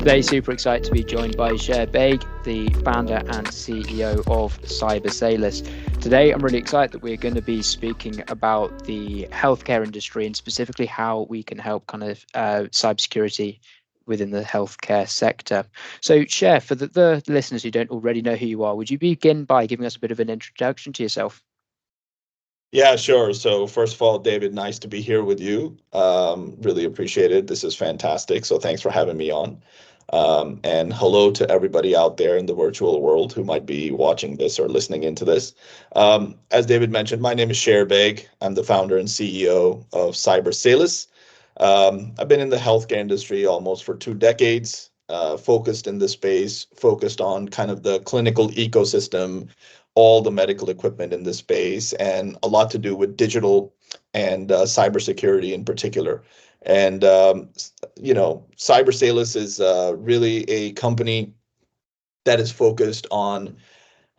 Today, super excited to be joined by Sher Baig, the founder and CEO of Cybersalus. Today, I'm really excited that we're going to be speaking about the healthcare industry and specifically how we can help kind of cybersecurity within the healthcare sector. So, Sher, for the listeners who don't already know who you are, would you begin by giving us a bit of an introduction to yourself? Yeah, sure. So first of all, David, nice to be here with you. Really appreciate it. This is fantastic. So thanks for having me on. And hello to everybody out there in the virtual world who might be watching this or listening into this. As David mentioned, my name is Sher Baig. I'm the founder and CEO of Cybersalus. I've been in the healthcare industry almost for 2 decades, focused in this space, focused on kind of the clinical ecosystem, all the medical equipment in this space, and a lot to do with digital and cybersecurity in particular. And Cybersalus is really a company that is focused on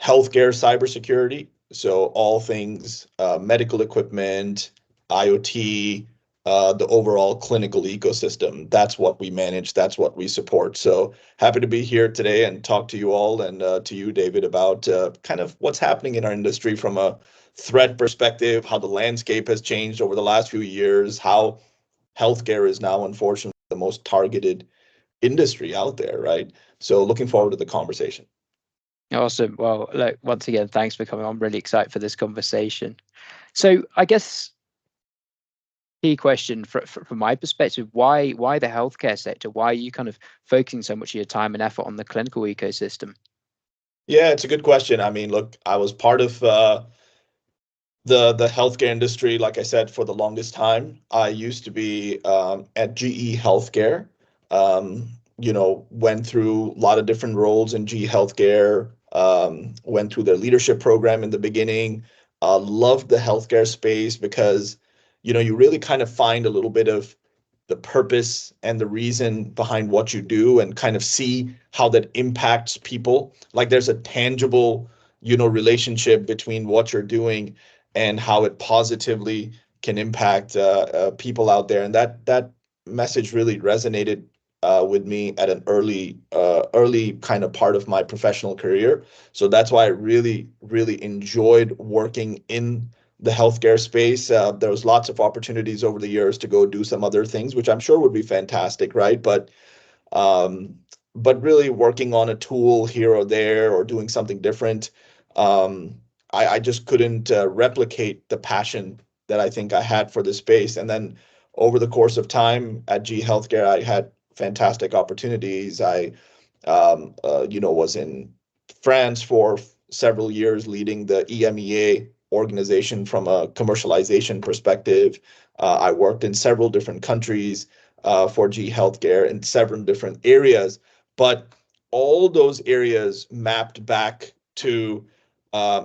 healthcare cybersecurity. So all things medical equipment, IoT, the overall clinical ecosystem. That's what we manage. That's what we support. So happy to be here today and talk to you all and to you, David, about kind of what's happening in our industry from a threat perspective, how the landscape has changed over the last few years, how healthcare is now, unfortunately, the most targeted industry out there, right? So looking forward to the conversation. Awesome. Well, look, once again, thanks for coming on. I'm really excited for this conversation. So, I guess key question from my perspective: why the healthcare sector? Why are you kind of focusing so much of your time and effort on the clinical ecosystem? Yeah, it's a good question. I mean, look, I was part of the healthcare industry, like I said, for the longest time. I used to be at GE Healthcare. Went through a lot of different roles in GE Healthcare. Went through their leadership program in the beginning. Loved the healthcare space because you really kind of find a little bit of the purpose and the reason behind what you do and kind of see how that impacts people. Like there's a tangible, relationship between what you're doing and how it positively can impact people out there. And that message really resonated with me at an early kind of part of my professional career. So that's why I really, really enjoyed working in the healthcare space. There was lots of opportunities over the years to go do some other things, which I'm sure would be fantastic, right? Um, but really working on a tool here or there or doing something different, I just couldn't replicate the passion that I think I had for this space. And then over the course of time at G Healthcare, I had fantastic opportunities. I, was in France for several years leading the EMEA organization from a commercialization perspective. I worked in several different countries for G Healthcare in several different areas, but all those areas mapped back to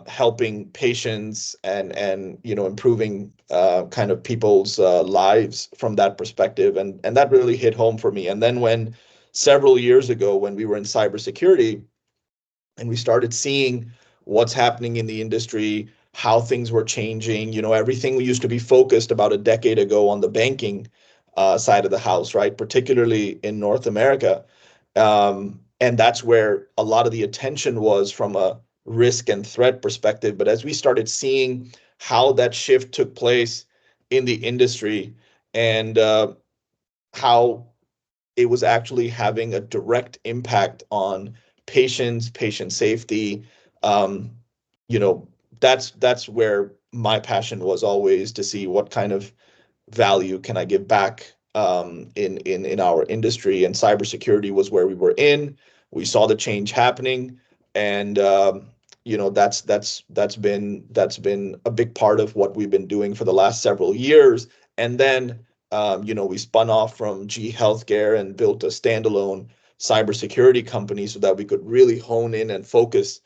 helping patients and improving kind of people's lives from that perspective, and that really hit home for me. And then when several years ago, when we were in cybersecurity and we started seeing what's happening in the industry, how things were changing, everything we used to be focused about a decade ago on the banking side of the house, right? Particularly in North America. And that's where a lot of the attention was from a risk and threat perspective. But as we started seeing how that shift took place in the industry and how it was actually having a direct impact on patients, patient safety, um, you know, that's where my passion was always to see what kind of value can I give back in our industry. And cybersecurity was where we were in. We saw the change happening, and that's been a big part of what we've been doing for the last several years. And then we spun off from G Healthcare and built a standalone cybersecurity company so that we could really hone in and focus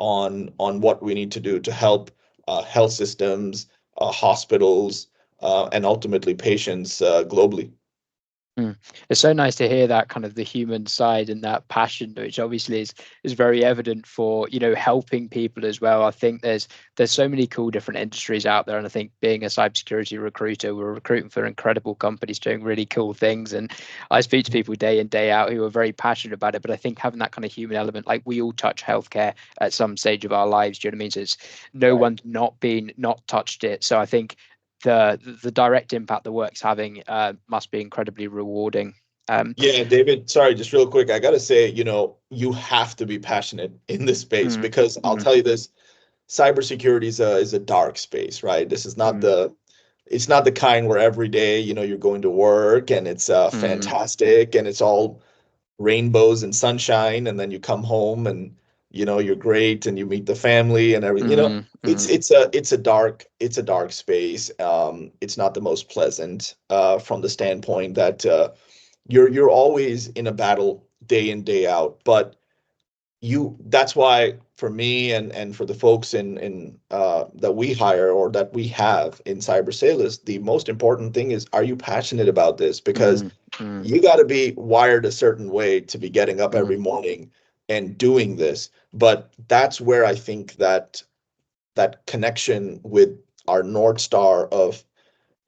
on what we need to do to help health systems, hospitals, and ultimately patients globally. Mm. It's so nice to hear that kind of the human side and that passion, which obviously is very evident for, helping people as well. I think there's so many cool different industries out there, and I think being a cybersecurity recruiter, we're recruiting for incredible companies doing really cool things. And I speak to people day in day out who are very passionate about it. But I think having that kind of human element, like we all touch healthcare at some stage of our lives. Do you know what I mean? So it's no Right. one's not touched it. So I think the direct impact the work's having must be incredibly rewarding. Um, Yeah, David, sorry, just real quick. I gotta say, you have to be passionate in this space mm, because I'll mm, tell you this, cybersecurity is a dark space, right? This is not mm, it's not the kind where every day, you're going to work and it's mm, fantastic and it's all rainbows and sunshine, and then you come home and you're great and you meet the family and everything. mm, It's a dark space. It's not the most pleasant from the standpoint that you're always in a battle day in day out. But that's why for me and for the folks in that we hire or that we have in Cybersalus, the most important thing is, are you passionate about this? Because mm, mm, you got to be wired a certain way to be getting up mm, every morning and doing this. But that's where I think that connection with our North Star of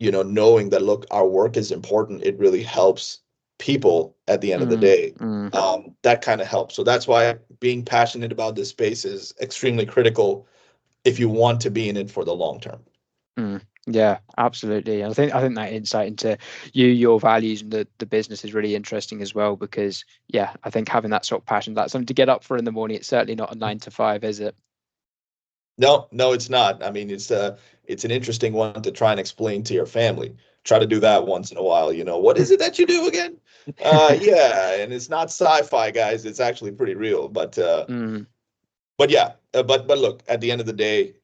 knowing that, look, our work is important, it really helps people at the end of the mm, day. mm, That kind of helps. So that's why being passionate about this space is extremely critical if you want to be in it for the long term. mm. Yeah, absolutely. I think that insight into your values and the business is really interesting as well, because yeah, I think having that sort of passion, that's something to get up for in the morning. It's certainly not a 9 to 5, is it? No, no, it's not. I mean, it's an interesting one to try and explain to your family. Try to do that once in a while. What is it that you do again? Yeah, and it's not sci-fi, guys. It's actually pretty real. Mm, But yeah, but look, at the end of the day,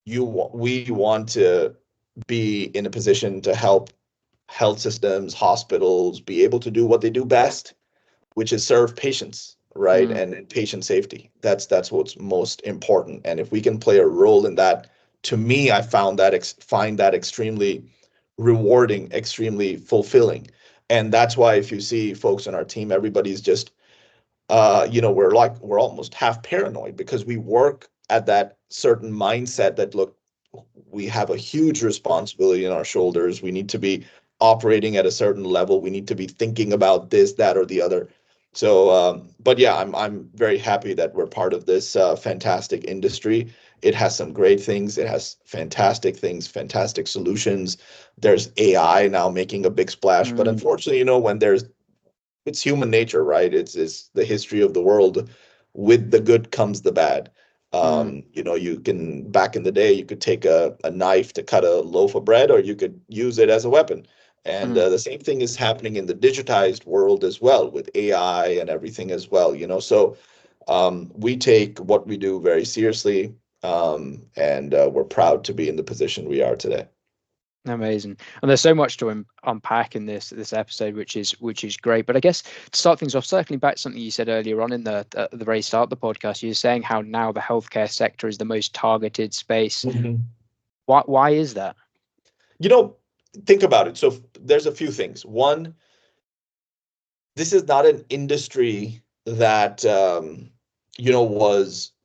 we want to be in a position to help health systems, hospitals be able to do what they do best, which is serve patients, right? mm, And patient safety. That's what's most important. And if we can play a role in that, to me, I find that extremely rewarding, extremely fulfilling. And that's why if you see folks on our team, everybody's just we're almost half paranoid because we work at that certain mindset that, look, we have a huge responsibility in our shoulders. We need to be operating at a certain level. We need to be thinking about this, that, or the other. So, but yeah, I'm very happy that we're part of this fantastic industry. It has some great things. It has fantastic things, fantastic solutions. There's AI now making a big splash, but mm, unfortunately, when it's human nature, right? It's the history of the world. With the good comes the bad. mm, You can, back in the day, you could take a knife to cut a loaf of bread, or you could use it as a weapon. And mm. the same thing is happening in the digitized world as well, with AI and everything as well. So we take what we do very seriously, and we're proud to be in the position we are today. Amazing. And there's so much to unpack in this episode, which is great. But I guess to start things off, circling back to something you said earlier on in the very start of the podcast, you were saying how now the healthcare sector is the most targeted space. Mhm. Why is that? You know, think about it. So there's a few things. One, this is not an industry that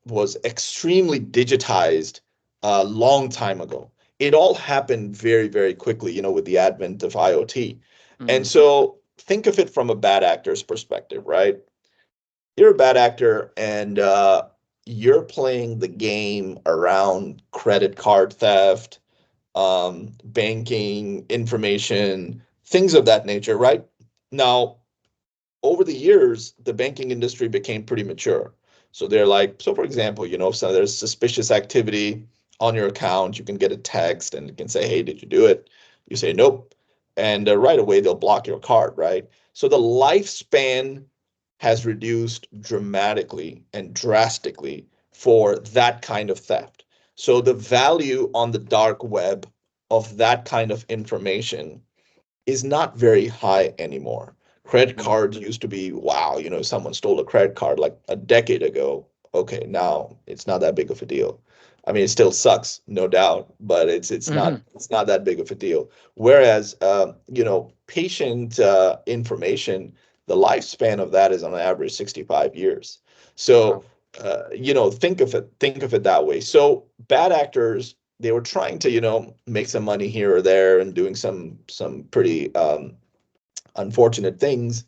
was extremely digitized a long time ago. It all happened very, very quickly, with the advent of IoT. And Mm, so think of it from a bad actor's perspective, right? You're a bad actor and you're playing the game around credit card theft, banking information, things of that nature, right? Now, over the years, the banking industry became pretty mature. So they're like, so for example, if there's suspicious activity on your account, you can get a text and it can say, hey, did you do it? You say, nope. And right away, they'll block your card, right? So the lifespan has reduced dramatically and drastically for that kind of theft. So the value on the dark web of that kind of information is not very high anymore. Credit mm, cards used to be, wow, someone stole a credit card like a decade ago. Okay, now it's not that big of a deal. I mean, it still sucks, no doubt, but it's mhm, not that big of a deal. Whereas, patient information, the lifespan of that is on average 65 years. So, Wow. think of it that way. So bad actors, they were trying to, make some money here or there and doing some pretty unfortunate things.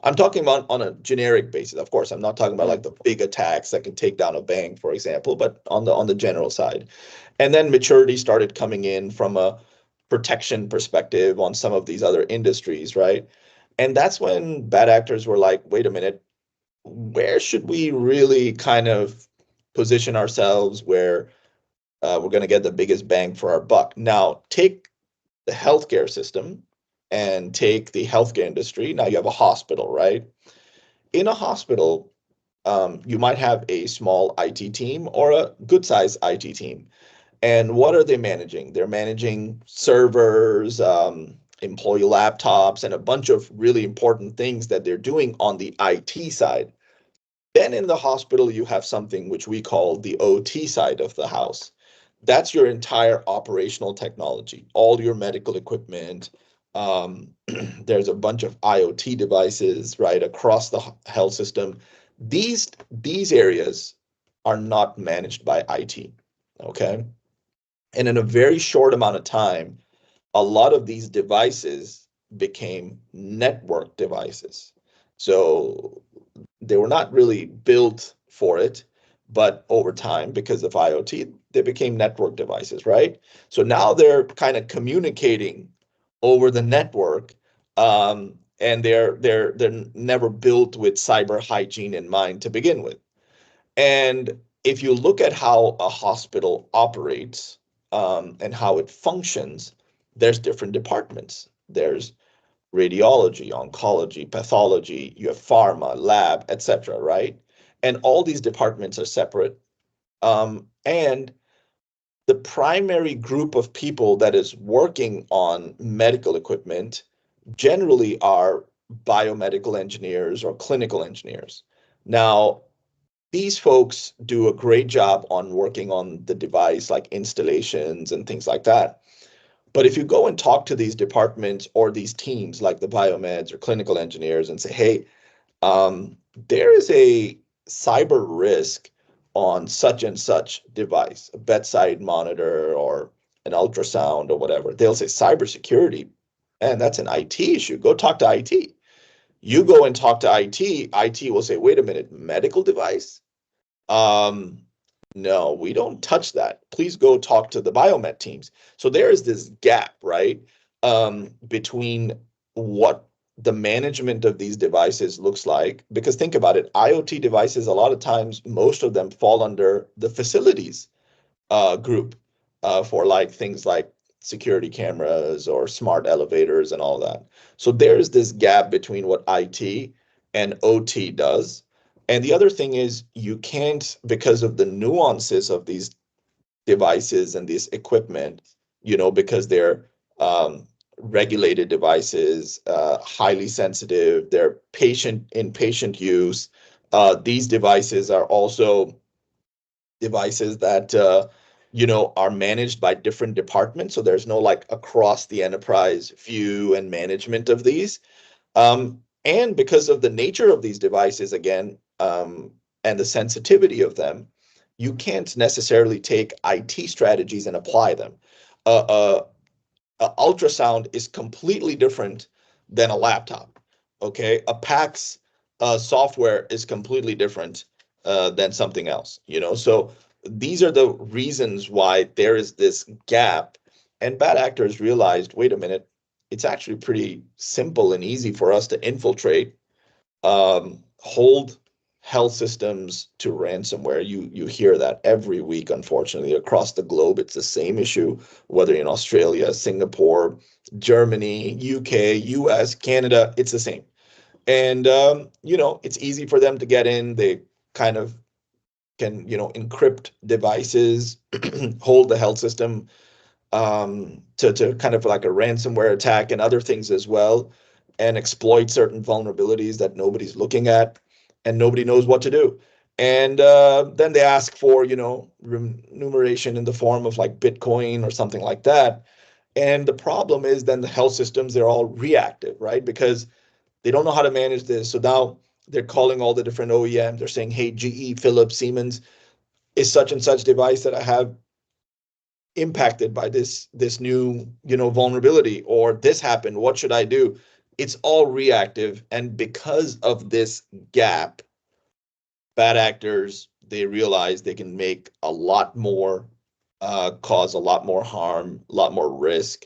I'm talking about on a generic basis. Of course, I'm not talking about like Mm. the big attacks that can take down a bank, for example, but on the general side. And then maturity started coming in from a protection perspective on some of these other industries, right? And that's when bad actors were like, wait a minute, where should we really kind of position ourselves where we're going to get the biggest bang for our buck? Now, take the healthcare system and take the healthcare industry. Now you have a hospital, right? In a hospital, you might have a small IT team or a good sized IT team. And what are they managing? They're managing servers, employee laptops, and a bunch of really important things that they're doing on the IT side. Then in the hospital, you have something which we call the OT side of the house. That's your entire operational technology, all your medical equipment. There's a bunch of IoT devices, right, across the health system. These areas are not managed by IT, okay? And in a very short amount of time, a lot of these devices became network devices. So they were not really built for it, but over time, because of IoT, they became network devices, right? So now they're kind of communicating over the network, and they're never built with cyber hygiene in mind to begin with. And if you look at how a hospital operates, and how it functions, there's different departments. There's radiology, oncology, pathology, you have pharma, lab, etc., right? And all these departments are separate. And the primary group of people that is working on medical equipment generally are biomedical engineers or clinical engineers. Now, these folks do a great job on working on the device, like installations and things like that. But if you go and talk to these departments or these teams, like the biomeds or clinical engineers, and say, hey, there is a cyber risk on such and such device, a bedside monitor or an ultrasound or whatever, they'll say cybersecurity, and that's an IT issue. Go talk to IT. You go and talk to IT, IT will say, wait a minute, medical device? Um, no, we don't touch that. Please go talk to the biomed teams. So there is this gap, right, between what the management of these devices looks like. Because think about it, IoT devices, a lot of times, most of them fall under the facilities group, for like things like security cameras or smart elevators and all that. So there's this gap between what IT and OT does. And the other thing is you can't, because of the nuances of these devices and this equipment, because they're regulated devices, highly sensitive, they're patient use. These devices are also devices that are managed by different departments. So there's no like across the enterprise view and management of these. And because of the nature of these devices, again, and the sensitivity of them, you can't necessarily take IT strategies and apply them. Uh, uh, ultrasound is completely different than a laptop. Okay, a PACS software is completely different than something else. So these are the reasons why there is this gap. And bad actors realized, wait a minute, it's actually pretty simple and easy for us to infiltrate, hold health systems to ransomware. You hear that every week, unfortunately, across the globe. It's the same issue, whether in Australia, Singapore, Germany, UK, US, Canada, it's the same. And it's easy for them to get in. They kind of can, encrypt devices, hold the health system, to kind of like a ransomware attack and other things as well, and exploit certain vulnerabilities that nobody's looking at and nobody knows what to do. And then they ask for, remuneration in the form of like Bitcoin or something like that. And the problem is then the health systems, they're all reactive, right? Because they don't know how to manage this. So now they're calling all the different OEMs. They're saying, hey, GE, Philips, Siemens is such and such device that I have impacted by this new, vulnerability, or this happened. What should I do? It's all reactive. And because of this gap, bad actors, they realize they can make a lot more, cause a lot more harm, a lot more risk,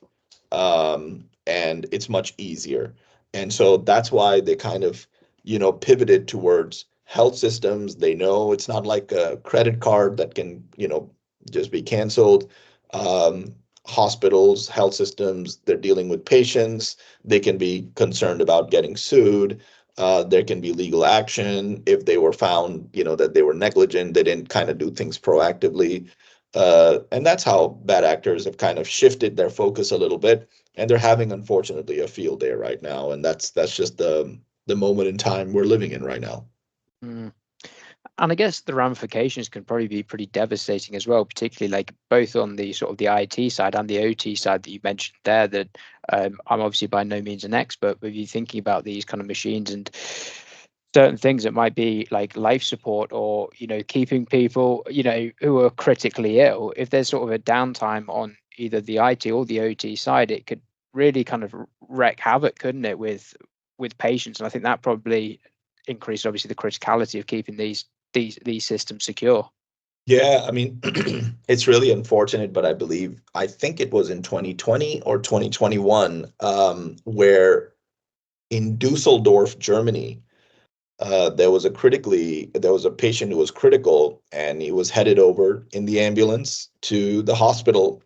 and it's much easier. And so that's why they kind of, pivoted towards health systems. They know it's not like a credit card that can, just be canceled. Um, Hospitals, health systems, they're dealing with patients. They can be concerned about getting sued. There can be legal action if they were found, that they were negligent, they didn't kind of do things proactively. And that's how bad actors have kind of shifted their focus a little bit. And they're having, unfortunately, a field day right now. And that's just the moment in time we're living in right now. Mm. And I guess the ramifications can probably be pretty devastating as well, particularly like both on the sort of the IT side and the OT side that you mentioned there. That I'm obviously by no means an expert, but if you're thinking about these kind of machines and certain things that might be like life support or keeping people who are critically ill, if there's sort of a downtime on either the IT or the OT side, it could really kind of wreak havoc, couldn't it, with patients? And I think that probably increased obviously the criticality of keeping these systems secure. Yeah, I mean, it's really unfortunate, but I think it was in 2020 or 2021, where in Dusseldorf, Germany, there was a patient who was critical, and he was headed over in the ambulance to the hospital.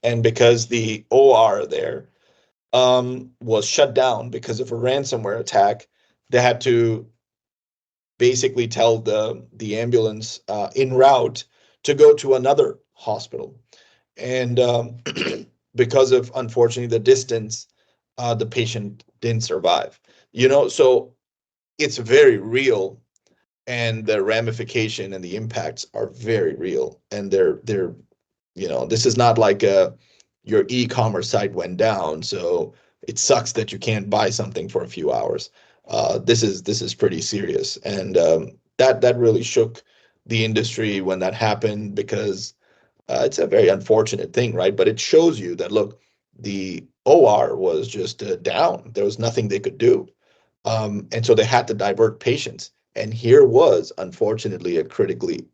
And because the OR there, was shut down because of a ransomware attack, they had to basically tell the ambulance, en route, to go to another hospital. And because of, unfortunately, the distance, the patient didn't survive. So it's very real, and the ramification and the impacts are very real, and they're this is not like your e-commerce site went down, so it sucks that you can't buy something for a few hours. This is pretty serious, and that really shook the industry when that happened, because it's a very unfortunate thing, right? But it shows you that, look, the OR was just down. There was nothing they could do, and so they had to divert patients. And here was, unfortunately, a critically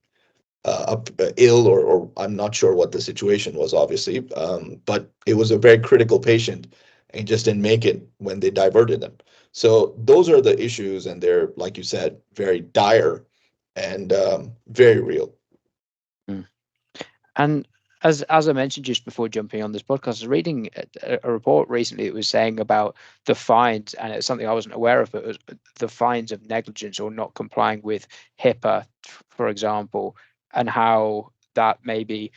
ill, or I'm not sure what the situation was, obviously, but it was a very critical patient, and just didn't make it when they diverted them. So those are the issues, and they're, like you said, very dire, and very real. Mm. And as I mentioned just before jumping on this podcast, I was reading a report recently that was saying about the fines, and it's something I wasn't aware of, but it was the fines of negligence or not complying with HIPAA, for example, and how that maybe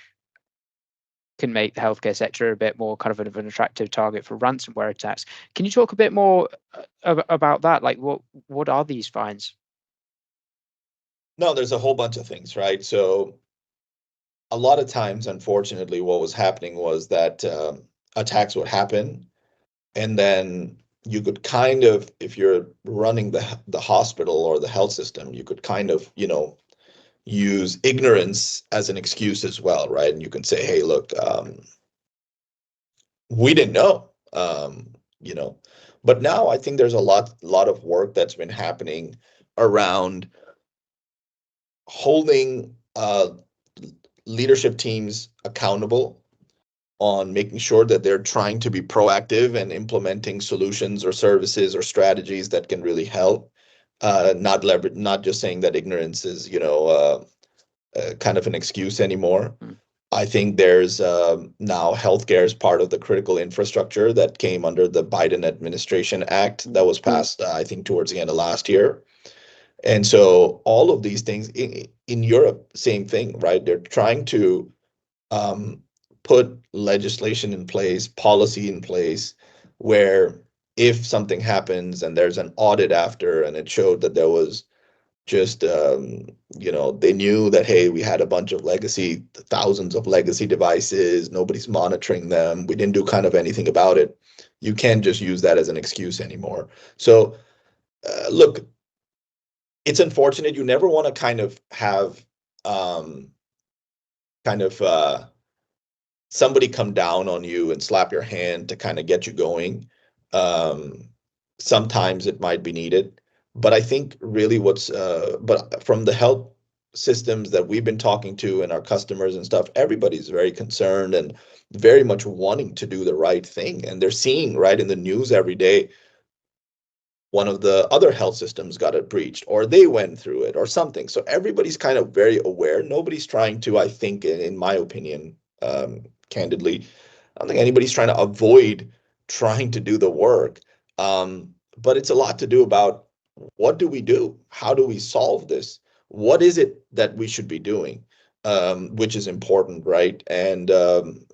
can make the healthcare sector a bit more kind of an attractive target for ransomware attacks. Can you talk a bit more about that? Like, what are these fines? No, there's a whole bunch of things, right? So a lot of times, unfortunately, what was happening was that attacks would happen, and then you could kind of, if you're running the hospital or the health system, you could kind of, use ignorance as an excuse as well, right? And you can say, hey, look, we didn't know, you know. But now I think there's a lot of work that's been happening around holding leadership teams accountable on making sure that they're trying to be proactive and implementing solutions or services or strategies that can really help. Not just saying that ignorance is, kind of an excuse anymore. Mm, I think there's now healthcare is part of the critical infrastructure that came under the Biden administration act that was passed, I think, towards the end of last year. And so all of these things in Europe, same thing, right? They're trying to um, put legislation in place, policy in place, where if something happens and there's an audit after, and it showed that there was just they knew that, hey, we had a bunch of legacy, thousands of legacy devices, nobody's monitoring them, we didn't do kind of anything about it. You can't just use that as an excuse anymore. So look, it's unfortunate. You never want to kind of have um, kind of somebody come down on you and slap your hand to kind of get you going. Um, Sometimes it might be needed, but I think really but from the health systems that we've been talking to and our customers and stuff, everybody's very concerned and very much wanting to do the right thing. And they're seeing right in the news every day, one of the other health systems got it breached or they went through it or something. So everybody's kind of very aware. Nobody's trying to, I think, in my opinion, candidly, I don't think anybody's trying to avoid trying to do the work. But it's a lot to do about what do we do? How do we solve this? What is it that we should be doing? Which is important, right? And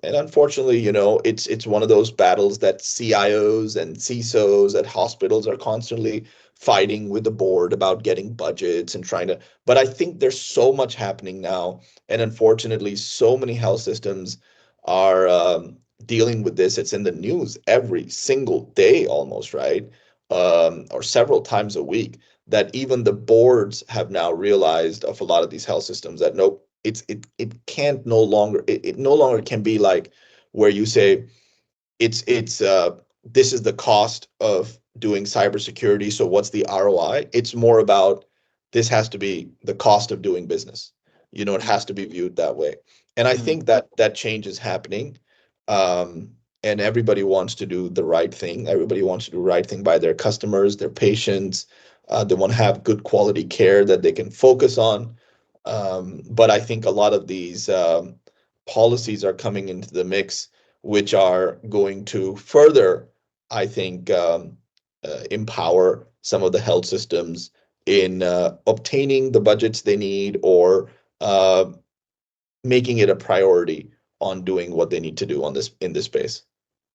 unfortunately, it's one of those battles that CIOs and CISOs at hospitals are constantly fighting with the board about getting budgets and trying to. But I think there's so much happening now, and unfortunately, so many health systems are dealing with this. It's in the news every single day, almost, right? Or several times a week. That even the boards have now realized of a lot of these health systems that nope, it can't no longer it no longer can be like where you say it's this is the cost of doing cybersecurity, so what's the ROI? It's more about this has to be the cost of doing business. It Mm, has to be viewed that way. And I mm, think that change is happening. Um, and everybody wants to do the right thing. Everybody wants to do the right thing by their customers, their patients. They want to have good quality care that they can focus on. But I think a lot of these policies are coming into the mix, which are going to further, I think, empower some of the health systems in obtaining the budgets they need or uh, making it a priority on doing what they need to do on this in this space.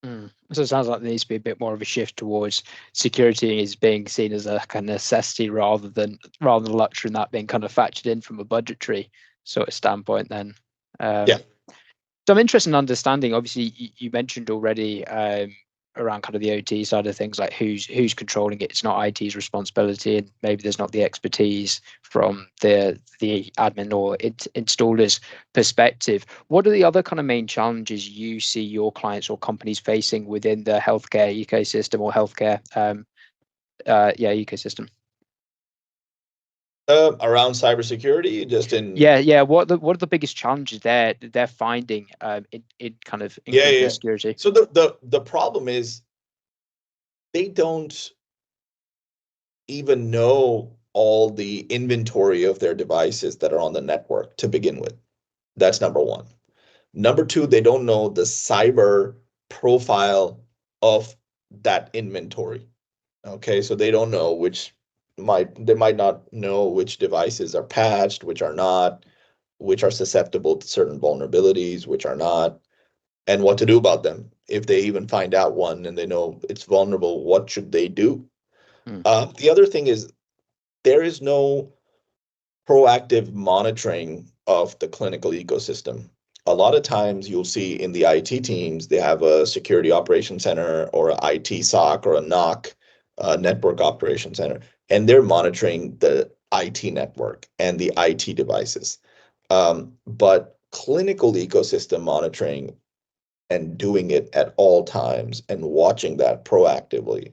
mm. So it sounds like there needs to be a bit more of a shift towards security is being seen as a kind of necessity rather than luxury, and that being kind of factored in from a budgetary sort of standpoint. Then, Yeah. so I'm interested in understanding. Obviously, you mentioned already around kind of the OT side of things, like who's controlling it. It's not IT's responsibility, and maybe there's not the expertise from the admin or installer's perspective. What are the other kind of main challenges you see your clients or companies facing within the healthcare ecosystem or healthcare ecosystem? Around cybersecurity, just in. Yeah. What are the biggest challenges they're finding in kind of Yeah, increasing yeah. security? So the problem is they don't even know all the inventory of their devices that are on the network to begin with. That's number one. Number two, they don't know the cyber profile of that inventory. Okay, so they don't know they might not know which devices are patched, which are not, which are susceptible to certain vulnerabilities, which are not, and what to do about them. If they even find out one and they know it's vulnerable, what should they do? Mm, The other thing is there is no proactive monitoring of the clinical ecosystem. A lot of times you'll see in the IT teams, they have a security operations center or a IT SOC or a NOC, network operations center, and they're monitoring the IT network and the IT devices. But clinical ecosystem monitoring and doing it at all times and watching that proactively,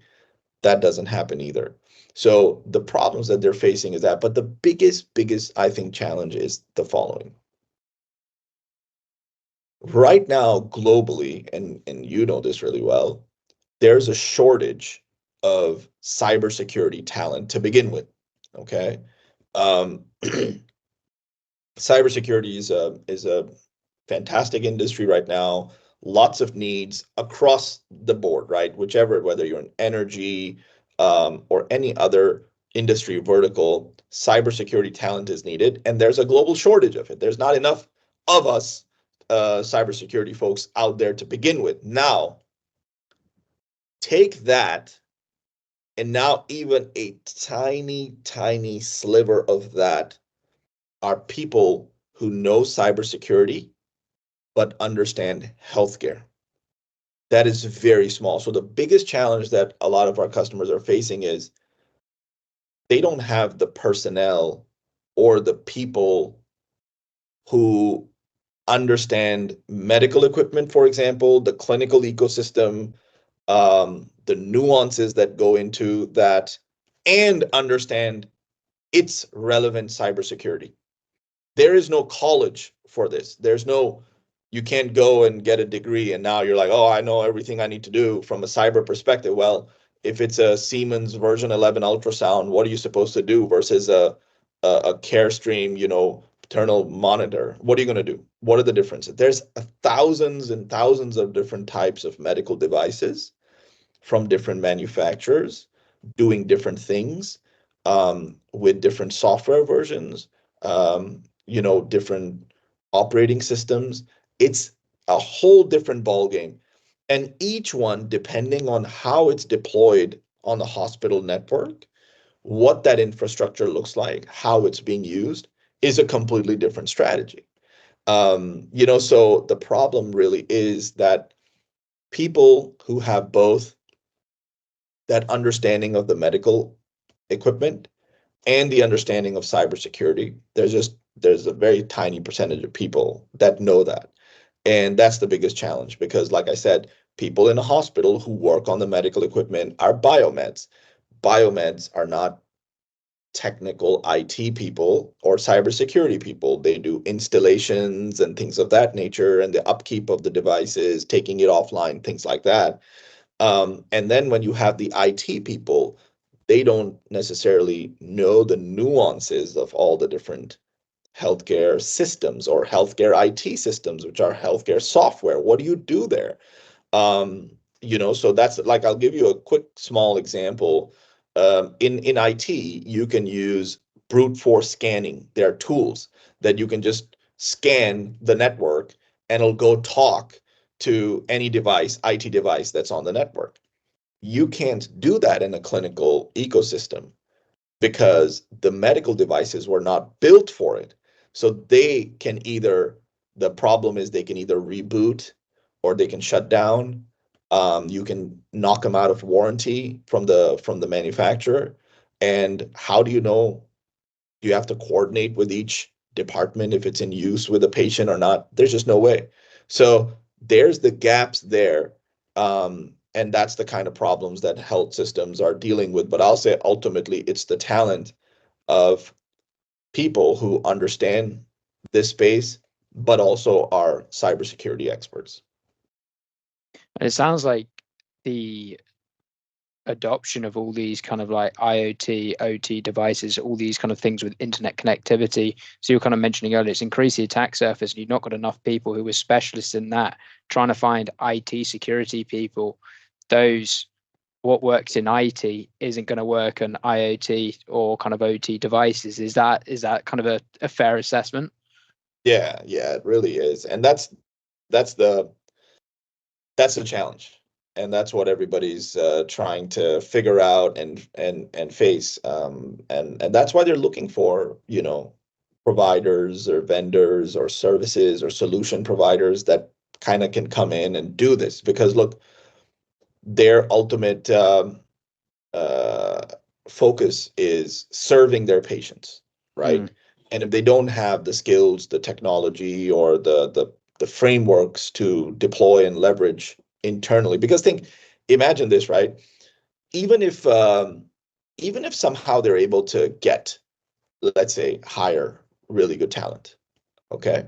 that doesn't happen either. So the problems that they're facing is that, but the biggest, I think, challenge is the following. Right now, globally, and you know this really well, there's a shortage of cybersecurity talent to begin with. Okay. Um, Cybersecurity is a fantastic industry right now. Lots of needs across the board, right? Whichever, whether you're in energy or any other industry vertical, cybersecurity talent is needed, and there's a global shortage of it. There's not enough of us cybersecurity folks out there to begin with. Now, take that And now even a tiny, tiny sliver of that are people who know cybersecurity but understand healthcare. That is very small. So the biggest challenge that a lot of our customers are facing is they don't have the personnel or the people who understand medical equipment, for example, the clinical ecosystem, the nuances that go into that, and understand its relevant cybersecurity. There is no college for this. You can't go and get a degree and now you're like, oh, I know everything I need to do from a cyber perspective. Well, if it's a Siemens version 11 ultrasound, what are you supposed to do versus a Carestream, paternal monitor? What are you going to do? What are the differences? There's thousands and thousands of different types of medical devices from different manufacturers doing different things, with different software versions, different operating systems. It's a whole different ballgame. And each one, depending on how it's deployed on the hospital network, what that infrastructure looks like, how it's being used, is a completely different strategy. So the problem really is that people who have both that understanding of the medical equipment and the understanding of cybersecurity, there's a very tiny percentage of people that know that. And that's the biggest challenge because, like I said, people in a hospital who work on the medical equipment are biomeds. Biomeds are not technical IT people or cybersecurity people. They do installations and things of that nature and the upkeep of the devices, taking it offline, things like that. And then when you have the IT people, they don't necessarily know the nuances of all the different healthcare systems or healthcare IT systems, which are healthcare software. What do you do there? So that's like, I'll give you a quick small example. In IT, you can use brute force scanning. There are tools that you can just scan the network and it'll go talk to any device, IT device that's on the network. You can't do that in a clinical ecosystem because the medical devices were not built for it. So the problem is they can either reboot or they can shut down. You can knock them out of warranty from the manufacturer. And how do you know? You have to coordinate with each department if it's in use with a patient or not. There's just no way. So there's the gaps there. And that's the kind of problems that health systems are dealing with. But I'll say ultimately it's the talent of people who understand this space, but also are cybersecurity experts. And it sounds like the adoption of all these kind of like IoT, OT devices, all these kind of things with internet connectivity. So you're kind of mentioning earlier, it's increased the attack surface, and you've not got enough people who are specialists in that. Trying to find IT security people, those what works in IT isn't going to work on IoT or kind of OT devices. Is that kind of a fair assessment? Yeah, it really is. And that's the that's the challenge. And that's what everybody's trying to figure out and face. And that's why they're looking for, providers or vendors or services or solution providers that kind of can come in and do this. Because look, their ultimate uh, focus is serving their patients, Mm. right? And if they don't have the skills, the technology, or the frameworks to deploy and leverage internally, because imagine this, right? Even if even if somehow they're able to get, let's say, hire really good talent, okay?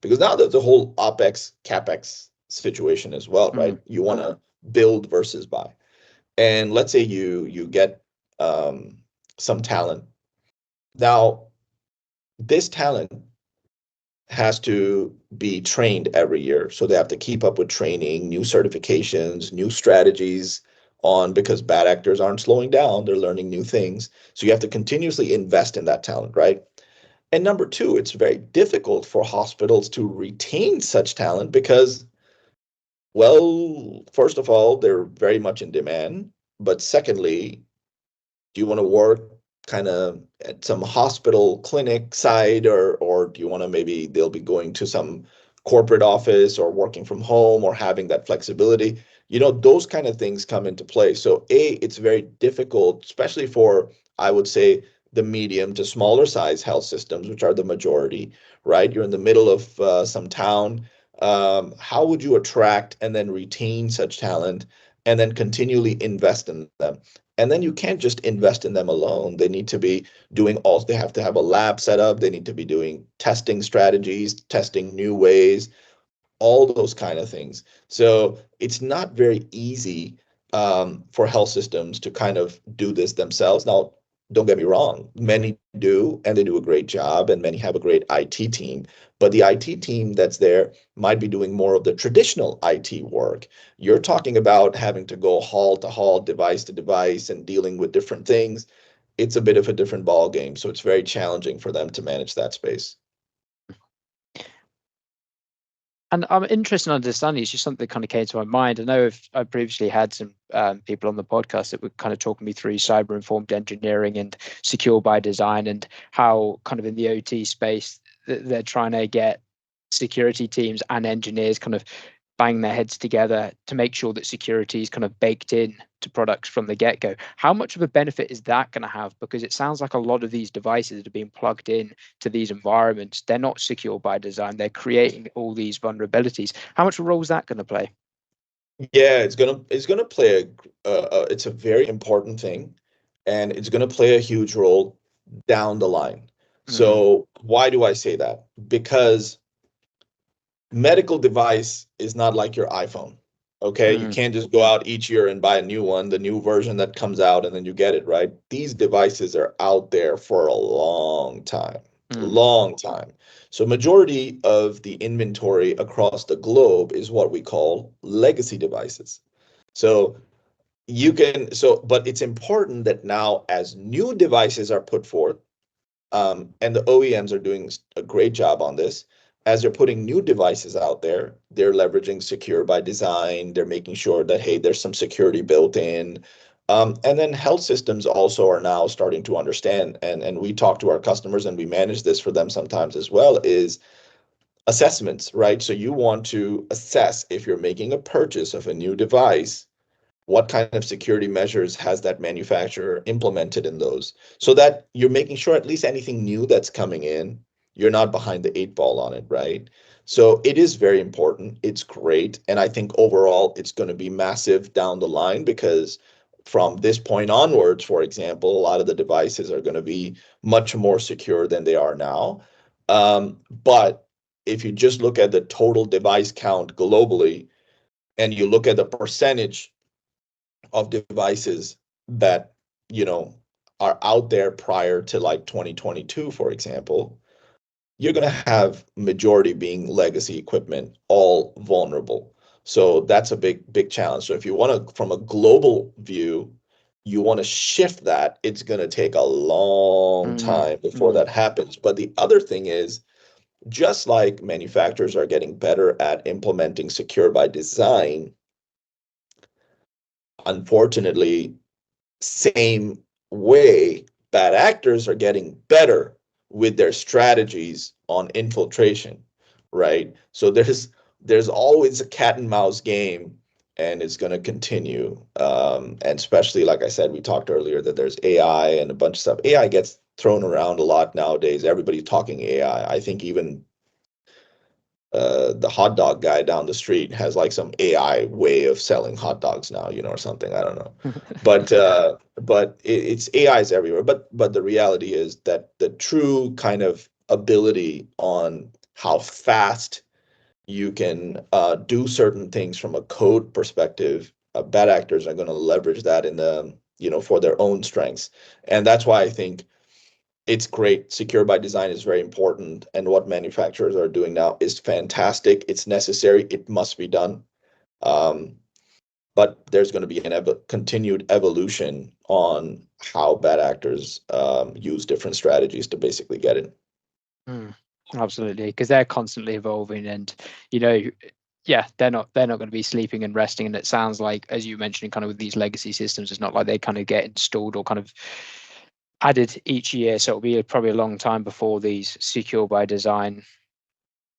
Because now there's a whole OpEx, CapEx situation as well, Mm. right? You want to build versus buy. And let's say you get um, some talent. Now, this talent has to be trained every year. So they have to keep up with training, new certifications, new strategies on because bad actors aren't slowing down. They're learning new things. So you have to continuously invest in that talent, right? And number two, it's very difficult for hospitals to retain such talent because, well, first of all, they're very much in demand. But secondly, Do you want to work kind of at some hospital clinic side, or do you want to, maybe they'll be going to some corporate office or working from home or having that flexibility? Those kind of things come into play. So it's very difficult, especially for, I would say, the medium to smaller size health systems, which are the majority, right? You're in the middle of some town. How would you attract and then retain such talent and then continually invest in them? And then you can't just invest in them alone. They need to be they have to have a lab set up. They need to be doing testing strategies, testing new ways, all those kind of things. So it's not very easy for health systems to kind of do this themselves. Now, don't get me wrong, many do, and they do a great job, and many have a great IT team. But the IT team that's there might be doing more of the traditional IT work. You're talking about having to go hall to hall, device to device, and dealing with different things. It's a bit of a different ball game, so it's very challenging for them to manage that space. And I'm interested in understanding, it's just something that kind of came to my mind. I know I previously had some people on the podcast that were kind of talking me through cyber-informed engineering and secure by design, and how kind of in the OT space they're trying to get security teams and engineers kind of bang their heads together to make sure that security is kind of baked in to products from the get-go. How much of a benefit is that going to have? Because it sounds like a lot of these devices that are being plugged in to these environments, they're not secure by design. They're creating all these vulnerabilities. How much of a role is that going to play? Yeah, it's gonna play it's a very important thing, and it's gonna play a huge role down the line. Mm, So why do I say that? Because medical device is not like your iPhone. Okay, you mm, can't just go out each year and buy a new one, the new version that comes out, and then you get it, right? These devices are out there for a long time, mm, long time. So majority of the inventory across the globe is what we call legacy devices. So but it's important that now, as new devices are put forth, and the OEMs are doing a great job on this. As they're putting new devices out there, they're leveraging secure by design. They're making sure that, hey, there's some security built in. And then health systems also are now starting to understand, and we talk to our customers and we manage this for them sometimes as well, is assessments, right? So you want to assess, if you're making a purchase of a new device, what kind of security measures has that manufacturer implemented in those, so that you're making sure at least anything new that's coming in, you're not behind the eight ball on it, right? So it is very important. It's great. And I think overall it's going to be massive down the line, because from this point onwards, for example, a lot of the devices are going to be much more secure than they are now. But if you just look at the total device count globally, and you look at the percentage of devices that you know are out there prior to like 2022, for example, you're going to have majority being legacy equipment, all vulnerable. So that's a big challenge. So if you want to, from a global view, you want to shift that, it's going to take a long mm, time before mm, that happens. But the other thing is, just like manufacturers are getting better at implementing secure by design, unfortunately, same way, bad actors are getting better with their strategies on infiltration, right? So there's always a cat and mouse game, and it's going to continue. And especially, like I said, we talked earlier that there's AI and a bunch of stuff. AI gets thrown around a lot nowadays. Everybody's talking AI. I think even the hot dog guy down the street has like some AI way of selling hot dogs now, or something. I don't know, but it's AI is everywhere. But the reality is that the true kind of ability on how fast you can do certain things from a code perspective, bad actors are going to leverage that in the for their own strengths, and that's why I think it's great. Secure by design is very important, and what manufacturers are doing now is fantastic. It's necessary. It must be done. Um, but there's going to be an continued evolution on how bad actors use different strategies to basically get it. mm. Absolutely, because they're constantly evolving, and you know yeah, they're not going to be sleeping and resting. And it sounds like, as you mentioned, kind of with these legacy systems, it's not like they kind of get installed or kind of added each year. So it'll be probably a long time before these secure by design,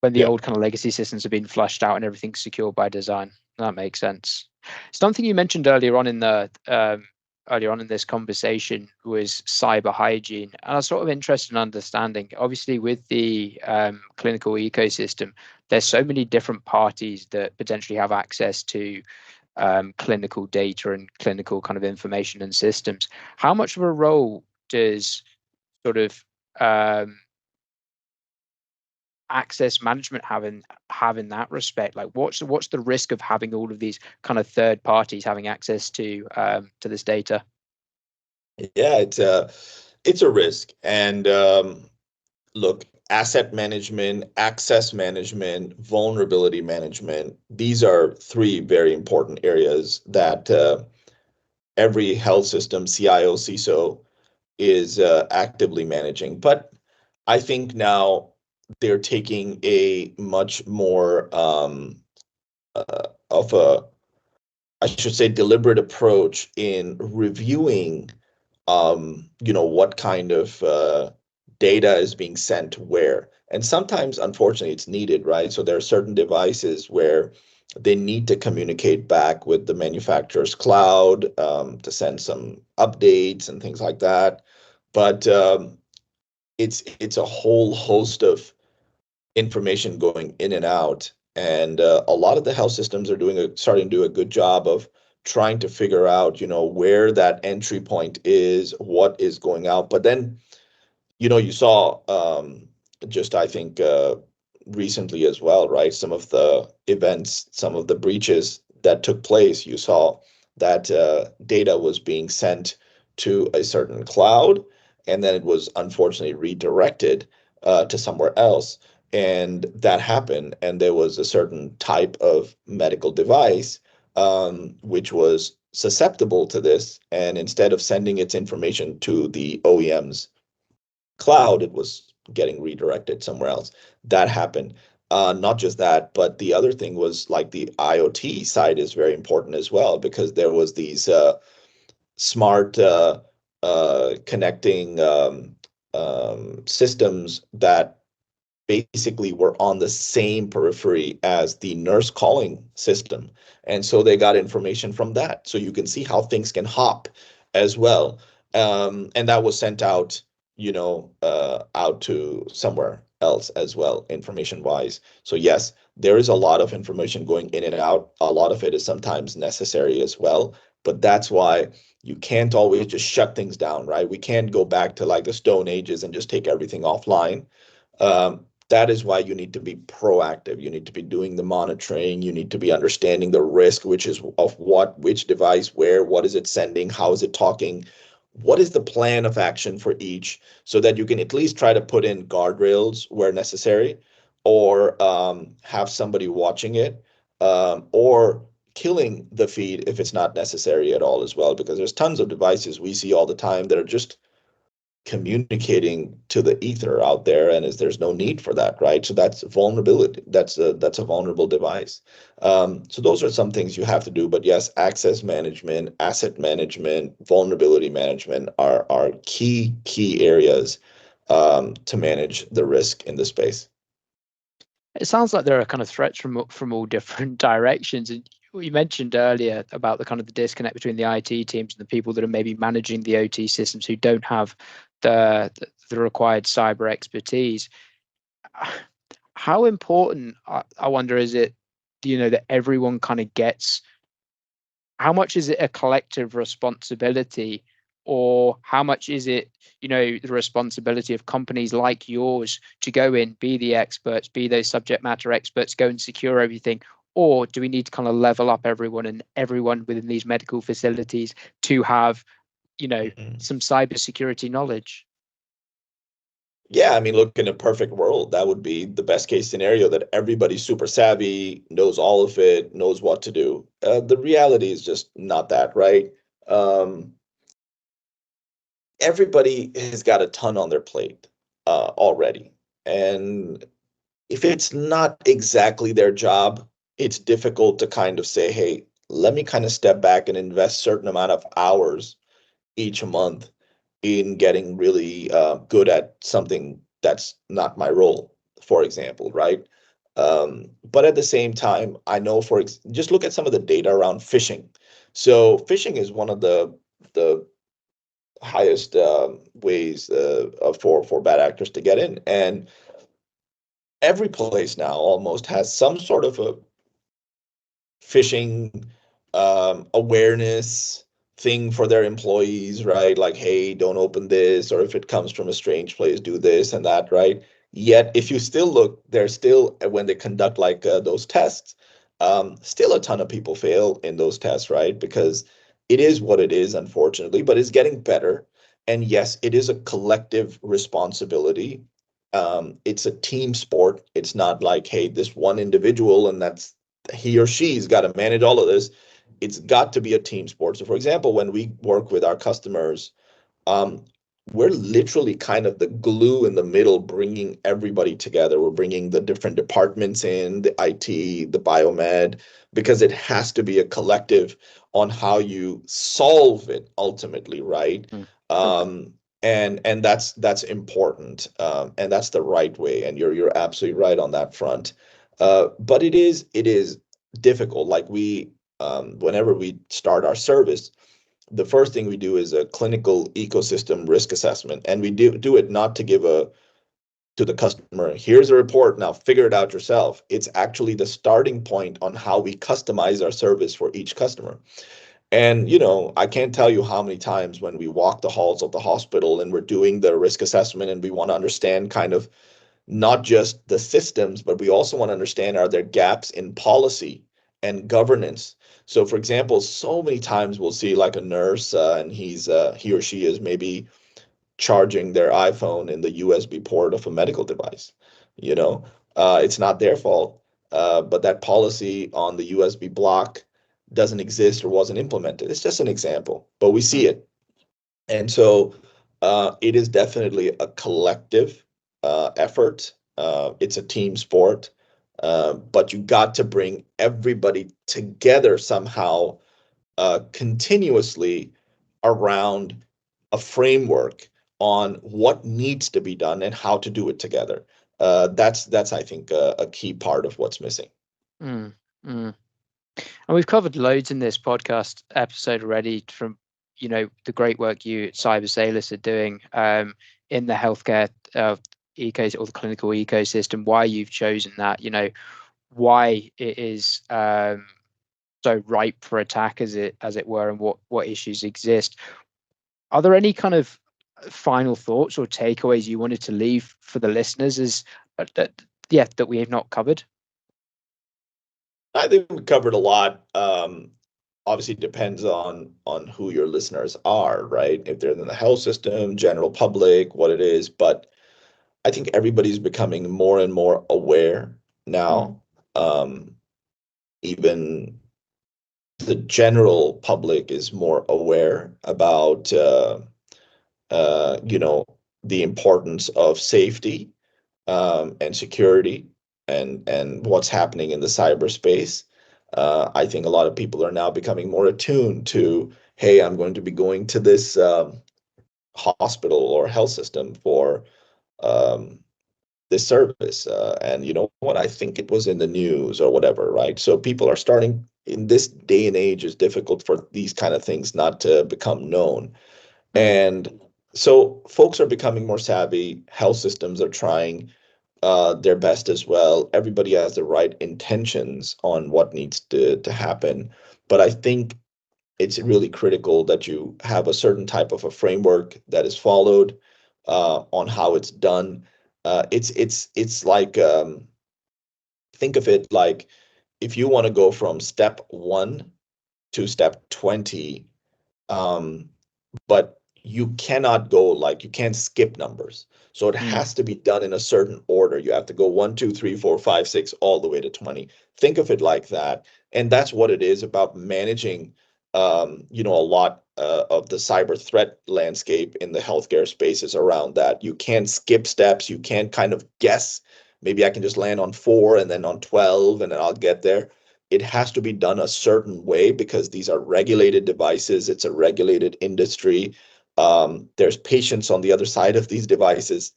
when the Yeah. old kind of legacy systems have been flushed out and everything's secure by design. That makes sense. Something you mentioned earlier on in this conversation was cyber hygiene, and I was sort of interested in understanding. Obviously, with the clinical ecosystem, there's so many different parties that potentially have access to clinical data and clinical kind of information and systems. How much of a role does sort of access management have in that respect? Like, what's the risk of having all of these kind of third parties having access to this data? Yeah, it's a risk. And look, asset management, access management, vulnerability management, these are three very important areas that every health system CIO, CISO is actively managing. But I think now they're taking a much more of a, I should say, deliberate approach in reviewing, what kind of data is being sent where. And sometimes, unfortunately, it's needed, right? So there are certain devices where they need to communicate back with the manufacturer's cloud to send some updates and things like that. But it's a whole host of information going in and out. And a lot of the health systems are starting to do a good job of trying to figure out, where that entry point is, what is going out. But then, you saw just, I think, recently as well, right? Some of the events, some of the breaches that took place, you saw that data was being sent to a certain cloud, and then it was unfortunately redirected to somewhere else. And that happened, and there was a certain type of medical device which was susceptible to this. And instead of sending its information to the OEM's cloud, it was getting redirected somewhere else. That happened. Not just that, but the other thing was like the IoT side is very important as well, because there was these smart connecting systems that basically were on the same periphery as the nurse calling system. And so they got information from that. So you can see how things can hop as well. And that was sent out, out to somewhere else as well, information wise. So yes, there is a lot of information going in and out. A lot of it is sometimes necessary as well. But that's why you can't always just shut things down, right? We can't go back to like the Stone Ages and just take everything offline. That is why you need to be proactive. You need to be doing the monitoring. You need to be understanding the risk, which is of what, which device, where, what is it sending, how is it talking, what is the plan of action for each, so that you can at least try to put in guardrails where necessary, or have somebody watching it, or killing the feed if it's not necessary at all as well, because there's tons of devices we see all the time that are just communicating to the ether out there, and there's no need for that, right? So that's vulnerability. That's a vulnerable device. So those are some things you have to do. But yes, access management, asset management, vulnerability management are key areas to manage the risk in the space. It sounds like there are kind of threats from all different directions. And you mentioned earlier about the kind of the disconnect between the IT teams and the people that are maybe managing the OT systems who don't have the required cyber expertise. How important, I wonder, is it, that everyone kind of gets? How much is it a collective responsibility, or how much is it, the responsibility of companies like yours to go in, be the experts, be those subject matter experts, go and secure everything? Or do we need to kind of level up everyone and everyone within these medical facilities to have, Mhm. some cybersecurity knowledge? Yeah, I mean, look, in a perfect world, that would be the best case scenario, that everybody's super savvy, knows all of it, knows what to do. The reality is just not that, right? Um, Everybody has got a ton on their plate already. And if it's not exactly their job, it's difficult to kind of say, hey, let me kind of step back and invest certain amount of hours each month in getting really good at something that's not my role, for example, right? But at the same time, I know just look at some of the data around phishing. So phishing is one of the highest ways for bad actors to get in, and every place now almost has some sort of a phishing awareness thing for their employees, right? Like, hey, don't open this, or if it comes from a strange place, do this and that, right? Yet, if you still look, there's still, when they conduct like those tests, still a ton of people fail in those tests, right? Because it is what it is, unfortunately, but it's getting better. And yes, it is a collective responsibility. It's a team sport. It's not like, hey, this one individual and that's he or she's got to manage all of this. It's got to be a team sport. So, for example, when we work with our customers, um, we're literally kind of the glue in the middle, bringing everybody together. We're bringing the different departments in, the IT, the biomed, because it has to be a collective on how you solve it ultimately, right? Mm. And that's important, and that's the right way. And you're absolutely right on that front. But it is difficult. Like whenever we start our service, the first thing we do is a clinical ecosystem risk assessment, and we do it not to give a to the customer, here's a report, now figure it out yourself. It's actually the starting point on how we customize our service for each customer. And I can't tell you how many times when we walk the halls of the hospital and we're doing the risk assessment and we want to understand kind of not just the systems, but we also want to understand, are there gaps in policy and governance? So, for example, so many times we'll see like a nurse, and he or she is maybe charging their iPhone in the USB port of a medical device. You know, it's not their fault, but that policy on the USB block doesn't exist or wasn't implemented. It's just an example, but we see Mm. it. And so it is definitely a collective effort. It's a team sport, but you got to bring everybody together somehow, continuously around a framework on what needs to be done and how to do it together. That's I think a key part of what's missing. Mm. Mm. And we've covered loads in this podcast episode already, from the great work you at Cybersalus are doing in the healthcare or the clinical ecosystem, why you've chosen that, why it is so ripe for attack, as it were, and what issues exist. Are there any kind of final thoughts or takeaways you wanted to leave for the listeners, as that we have not covered? I think we covered a lot. Obviously, it depends on who your listeners are, right? If they're in the health system, general public, what it is. But I think everybody's becoming more and more aware Mm. now. Even the general public is more aware about you know, the importance of safety, and security, and what's happening in the cyberspace. I think a lot of people are now becoming more attuned to, hey, I'm going to be going to this hospital or health system for um, this service, and you know what? I think it was in the news or whatever, right? So people are starting, in this day and age, is difficult for these kind of things not to become known. Mm. And so folks are becoming more savvy. Health systems are trying their best as well. Everybody has the right intentions on what needs to happen. But I think it's really critical that you have a certain type of a framework that is followed on how it's done. It's like, think of it like, if you want to go from step 1 to step 20, um, but you cannot go, like, you can't skip numbers. So it Mm. has to be done in a certain order. You have to go 1, 2, 3, 4, 5, 6, all the way to 20. Think of it like that. And that's what it is about managing, a lot of the cyber threat landscape in the healthcare spaces around that. You can't skip steps. You can't kind of guess. Maybe I can just land on 4 and then on 12 and then I'll get there. it has to be done a certain way because these are regulated devices. It's a regulated industry. There's patients on the other side of these devices,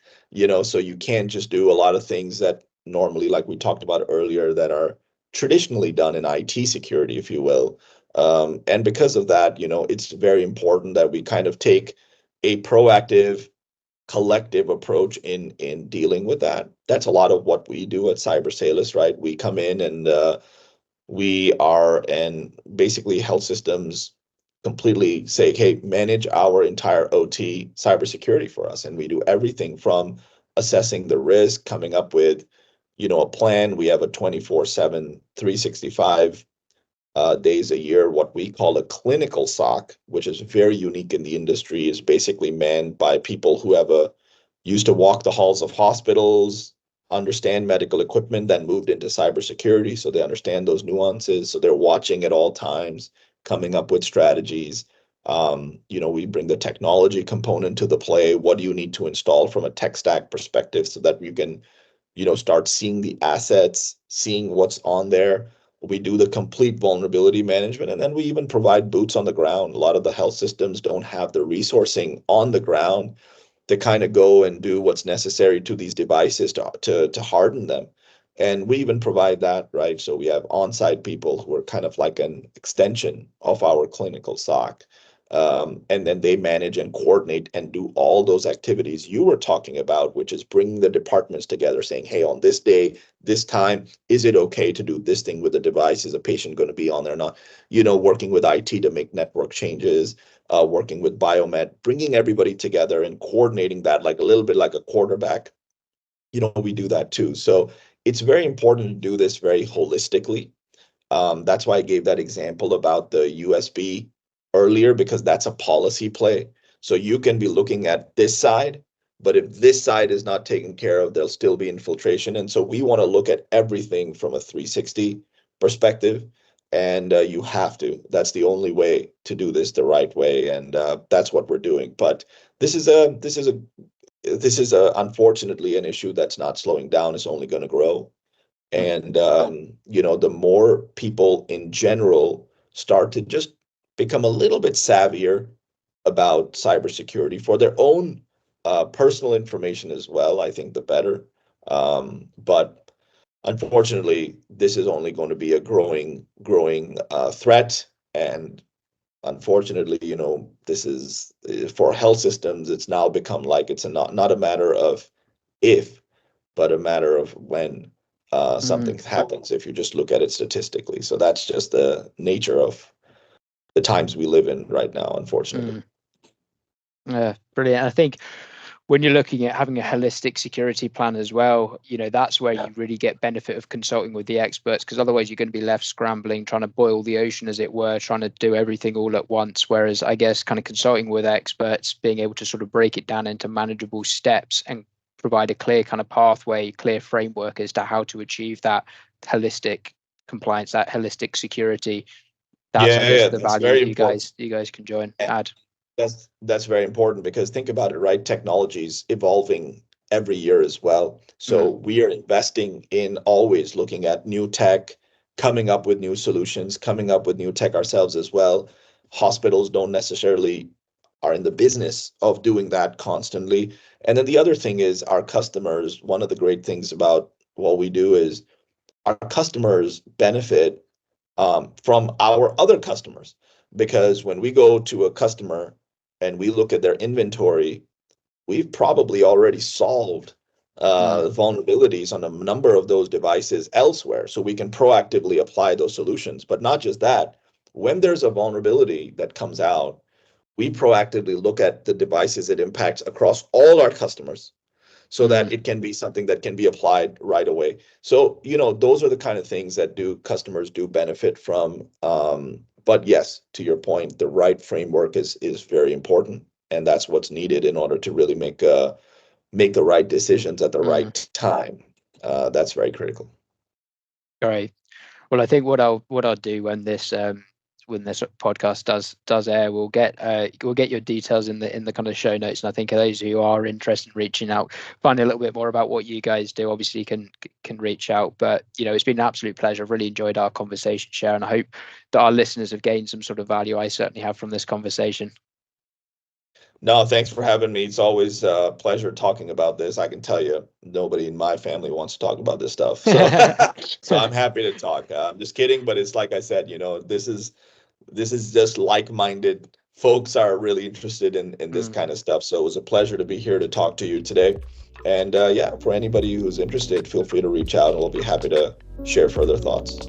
so you can't just do a lot of things that normally, like we talked about earlier, that are traditionally done in IT security, if you will. And because of that, it's very important that we kind of take a proactive collective approach in dealing with that. That's a lot of what we do at Cybersalus, right? We come in and we are, and basically health systems completely say, hey, manage our entire OT cybersecurity for us. And we do everything from assessing the risk, coming up with, a plan. We have a 24/7, 365 days a year, what we call a clinical SOC, which is very unique in the industry, is basically manned by people who have used to walk the halls of hospitals, understand medical equipment, then moved into cybersecurity, so they understand those nuances. So they're watching at all times, coming up with strategies. We bring the technology component to the play. What do you need to install from a tech stack perspective so that you can start seeing the assets, seeing what's on there. We do the complete vulnerability management, and then we even provide boots on the ground. A lot of the health systems don't have the resourcing on the ground to kind of go and do what's necessary to these devices to harden them. And we even provide that, right? So we have on-site people who are kind of like an extension of our clinical SOC. And then they manage and coordinate and do all those activities you were talking about, which is bringing the departments together, saying, hey, on this day, this time, is it okay to do this thing with the device? Is a patient going to be on there or not? Working with IT to make network changes, working with biomed, bringing everybody together and coordinating that like a little bit like a quarterback. We do that too. So it's very important to do this very holistically. That's why I gave that example about the USB earlier, because that's a policy play. So you can be looking at this side, but if this side is not taken care of, there'll still be infiltration. And so we want to look at everything from a 360 perspective. And you have to. That's the only way to do this the right way, and that's what we're doing. But this is unfortunately an issue that's not slowing down. It's only going to grow. And the more people in general start to just become a little bit savvier about cybersecurity for their own personal information as well, I think the better. But unfortunately, this is only going to be a growing threat. And unfortunately, this is for health systems. It's now become like it's not a matter of if, but a matter of when something happens, if you just look at it statistically. So that's just the nature of the times we live in right now, unfortunately. Yeah, brilliant. I think when you're looking at having a holistic security plan as well, that's where you really get benefit of consulting with the experts, because otherwise you're going to be left scrambling, trying to boil the ocean, as it were, trying to do everything all at once. Whereas I guess kind of consulting with experts, being able to sort of break it down into manageable steps and provide a clear kind of pathway, clear framework as to how to achieve that holistic compliance, that holistic security. That's, I guess, Yeah, the that's value very that you important. guys can add. That's very important, because think about it, right? Technology is evolving every year as well. So we are investing in always looking at new tech, coming up with new solutions, coming up with new tech ourselves as well. Hospitals don't necessarily are in the business of doing that constantly. And then the other thing is our customers. One of the great things about what we do is our customers benefit from our other customers. Because when we go to a customer and we look at their inventory, we've probably already solved vulnerabilities on a number of those devices elsewhere. So we can proactively apply those solutions. But not just that, when there's a vulnerability that comes out, we proactively look at the devices it impacts across all our customers, so that it can be something that can be applied right away. So, those are the kind of things that customers do benefit from. But yes, to your point, the right framework is very important, and that's what's needed in order to really make the right decisions at the right time. That's very critical. Great. Well, I think what I'll do when this this podcast does air, we'll get your details in the kind of show notes. And I think those who are interested in reaching out, finding a little bit more about what you guys do, obviously can reach out. But it's been an absolute pleasure. I've really enjoyed our conversation, Sher, and I hope that our listeners have gained some sort of value. I certainly have from this conversation. No, thanks for having me. It's always a pleasure talking about this. I can tell you, nobody in my family wants to talk about this stuff. So, so I'm happy to talk. I'm just kidding, but it's like I said, this is just like-minded folks are really interested in this kind of stuff. So it was a pleasure to be here to talk to you today. And yeah, for anybody who's interested, feel free to reach out and we'll be happy to share further thoughts.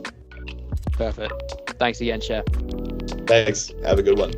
Perfect. Thanks again, Sher. Thanks. Have a good one.